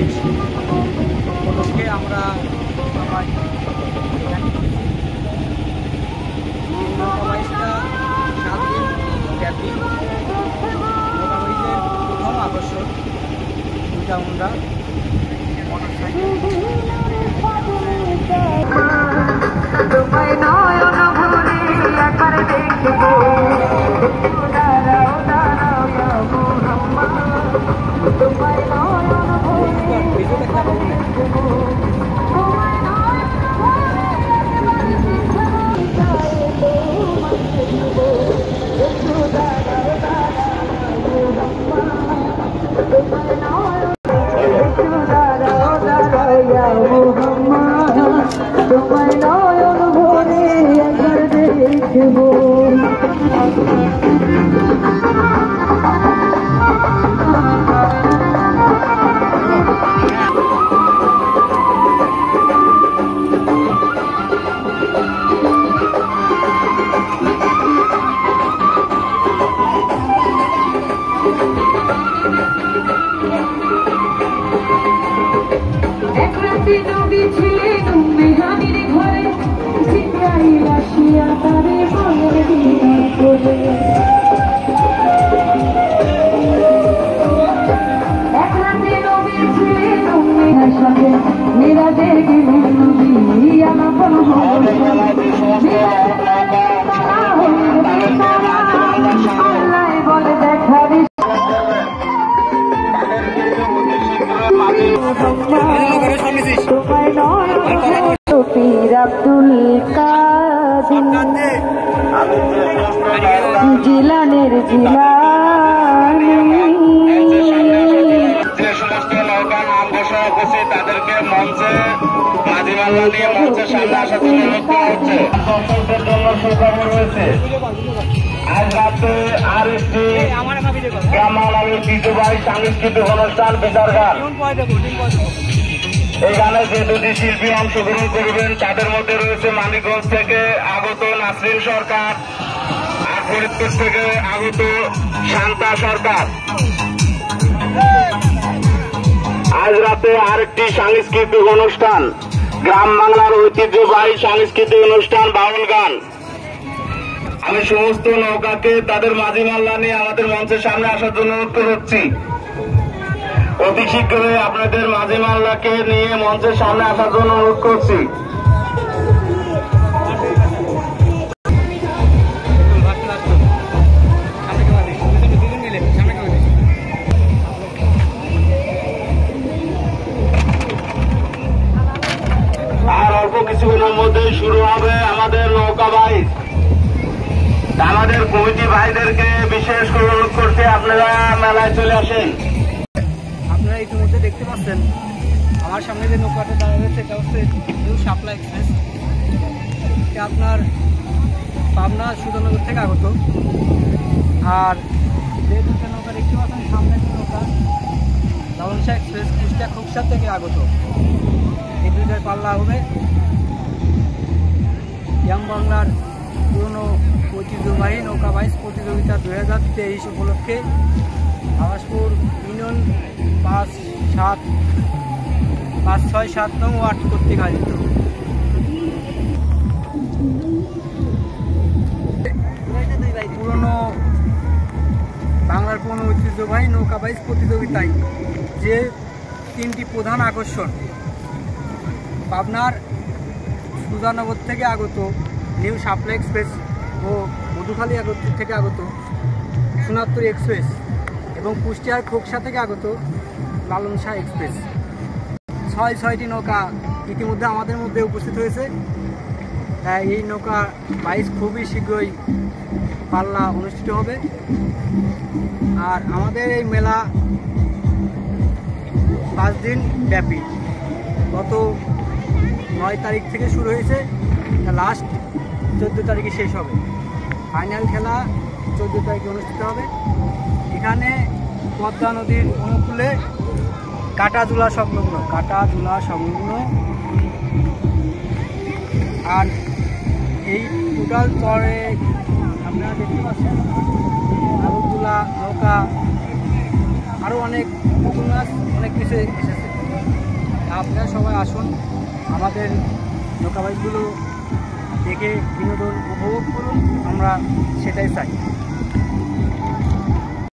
23 উপলক্ষে আমরা সবাই নৌকা বাইচটা 7 দিন ব্যাপী নৌকা বাইচের প্রথম আকর্ষণ দুটা আমরা আব্দুল কাদের জিলানের জিলানি যে সমস্ত নৌকার নাম ঘোষণা করছে তাদেরকে মঞ্চে মাঝি মাল্লা নিয়ে মঞ্চের সামনে আসার জন্য অনুরোধ করা হচ্ছে। দর্শকদের জন্য সুখবর রয়েছে, আজ রাতে আর একটি গ্রামাল ঐতিহ্যবাহী সাংস্কৃতিক অনুষ্ঠান বিচার গান। এই গানে যে দুটি শিল্পী অংশগ্রহণ করবেন তাদের মধ্যে রয়েছে মানিকগঞ্জ থেকে আগত নাসরিন সরকার আর ফরিদপুর থেকে আগত শান্তা সরকার। আজ রাতে আরেকটি সাংস্কৃতিক অনুষ্ঠান, গ্রাম বাংলার ঐতিহ্যবাহী সাংস্কৃতিক অনুষ্ঠান বাউল গান। আমি সমস্ত নৌকাকে তাদের মাঝি মাল্লা নিয়ে আমাদের মঞ্চের সামনে আসার জন্য অনুরোধ করছি। অতি শীঘ্রই আপনাদের মাঝি মাল্লাকে নিয়ে মঞ্চের সামনে আসার জন্য অনুরোধ করছি। আর অল্প কিছুক্ষণের মধ্যেই শুরু হবে আমাদের নৌকা বাইচ। আমাদের কমিটি ভাইদেরকে বিশেষ করে অনুরোধ করছি আপনারা মেলায় চলে আসেন। আপনারা ইতিমধ্যে দেখতে পাচ্ছেন আমার সামনে যে নৌকাটা দাঁড়িয়ে রয়েছে এটা হচ্ছে নিউ শাপলা এক্সপ্রেস। এটা আপনার পাবনা সুধানগর থেকে আগত। আর যে দুটো নৌকা দেখতে পাচ্ছেন সামনে যে নৌকা লালনশাহ এক্সপ্রেস কুষ্টিয়া খোকসা থেকে আগত। এই দুইটার পাল্লা হবে গ্রাম বাংলার পুরনো ঐতিহ্যবাহী নৌকা বাইচ প্রতিযোগিতা 2023 উপলক্ষে আবাসপুর ইউনিয়ন 5-6-7 নং ওয়ার্ড কর্তৃক আয়োজিত। পুরনো বাংলার পুরনো ঐতিহ্যবাহী নৌকা বাইচ প্রতিযোগিতায় যে তিনটি প্রধান আকর্ষণ পাবনার সুধানগর থেকে আগত নিউ শাপলা এক্সপ্রেস ও মধুখালী থেকে আগত সোনারতরী এক্সপ্রেস এবং কুষ্টিয়ার খোকসা থেকে আগত লালনশাহ এক্সপ্রেস। 6টি নৌকা ইতিমধ্যে আমাদের মধ্যে উপস্থিত হয়েছে। তাই এই নৌকা বাইচ খুবই শীঘ্রই পাল্লা অনুষ্ঠিত হবে। আর আমাদের এই মেলা 5 দিন ব্যাপী, গত 9 তারিখ থেকে শুরু হয়েছে, লাস্ট 14 তারিখে শেষ হবে। ফাইনাল খেলা 14 তারিখে অনুষ্ঠিত হবে। এখানে পদ্মা নদীর অনুকূলে কাটাজুলা সংলগ্ন আর এই টোটাল চরে আপনারা দেখতে পাচ্ছেন আগরতলা নৌকা আরও অনেক নতুন মাছ অনেক কিছু এসেছে। আপনারা সবাই আসুন, আমাদের নৌকা বাইচগুলো দেখে বিনোদন উপভোগ করুন, আমরা সেটাই চাই।